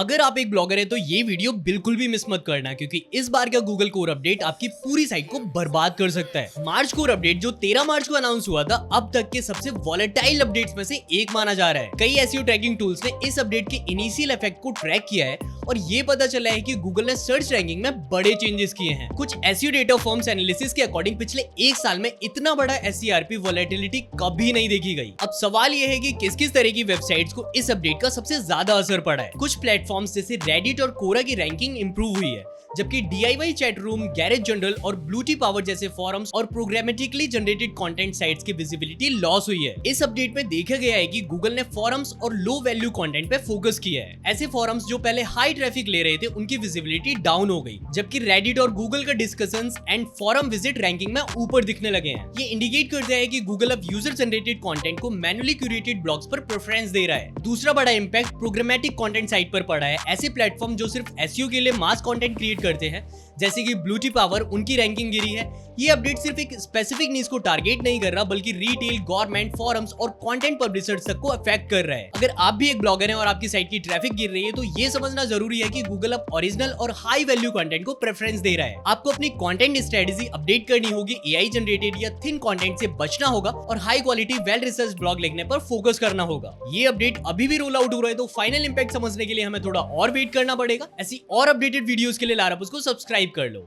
अगर आप एक ब्लॉगर है तो ये वीडियो बिल्कुल भी मिस मत करना, क्योंकि इस बार का गूगल कोर अपडेट आपकी पूरी साइट को बर्बाद कर सकता है। मार्च कोर अपडेट जो 13 मार्च को अनाउंस हुआ था, अब तक के सबसे वॉलेटाइल अपडेट्स में से एक माना जा रहा है। कई एसईओ ट्रैकिंग टूल्स ने इस अपडेट के इनिशियल इफेक्ट को ट्रैक किया है और ये पता चला है कि गूगल ने सर्च रैंकिंग में बड़े चेंजेस किए हैं। कुछ एसईओ डेटा फर्म्स एनालिसिस के अकॉर्डिंग पिछले एक साल में इतना बड़ा एसईआरपी वॉलेटिलिटी कभी नहीं देखी गई। अब सवाल ये है कि किस किस तरह की वेबसाइट्स को इस अपडेट का सबसे ज्यादा असर पड़ा है। कुछ प्लेटफॉर्म्स जैसे रेडिट और कोरा की रैंकिंग इंप्रूव हुई है, जबकि DIY chat room, garage general और ब्लूटी पावर जैसे फॉरम्स और प्रोग्रामेटिकली जनरेटेड कंटेंट साइट्स की विजिबिलिटी लॉस हुई है। इस अपडेट में देखा गया है कि गूगल ने फॉरम्स और लो वैल्यू कंटेंट पे फोकस किया है। ऐसे फॉरम्स जो पहले हाई ट्रैफिक ले रहे थे, उनकी विजिबिलिटी डाउन हो गई, जबकि रेडिट और गूगल का discussions and forum visit ranking में ऊपर दिखने लगे हैं। ये इंडिकेट करता है कि गूगल अब यूजर जनरेटेड कंटेंट को मैन्युअली क्यूरेटेड ब्लॉग्स पर प्रेफरेंस दे रहा है। दूसरा बड़ा इंपैक्ट प्रोग्रामेटिक कंटेंट साइट पर पड़ा है। ऐसे प्लेटफॉर्म जो सिर्फ एसईओ के लिए मास कंटेंट क्रिएट करते हैं, जैसे कि ब्लूटी पावर, उनकी रैंकिंग गिरी है। ये अपडेट सिर्फ एक स्पेसिफिक नीश को टारगेट नहीं कर रहा, बल्कि रिटेल, गवर्नमेंट, फॉरम्स और कंटेंट पब्लिशर्स तक को अफेक्ट कर रहा है। अगर आप भी एक ब्लॉगर हैं और आपकी साइट की ट्रैफिक गिर रही है, तो ये समझना जरूरी है कि गूगल अब ओरिजिनल और हाई वैल्यू कंटेंट को प्रेफरेंस दे रहा है। आपको अपनी कंटेंट स्ट्रेटजी अपडेट करनी होगी, एआई जनरेटेड या थिन कंटेंट से बचना होगा और high quality well research blog लिखने पर फोकस करना होगा। ये अपडेट अभी भी रोल आउट हो रहा है, तो फाइनल इंपैक्ट समझने के लिए हमें थोड़ा और वेट करना पड़ेगा। ऐसी और अपडेटेड वीडियोस के लिए लारापुस को सब्सक्राइब कर लो।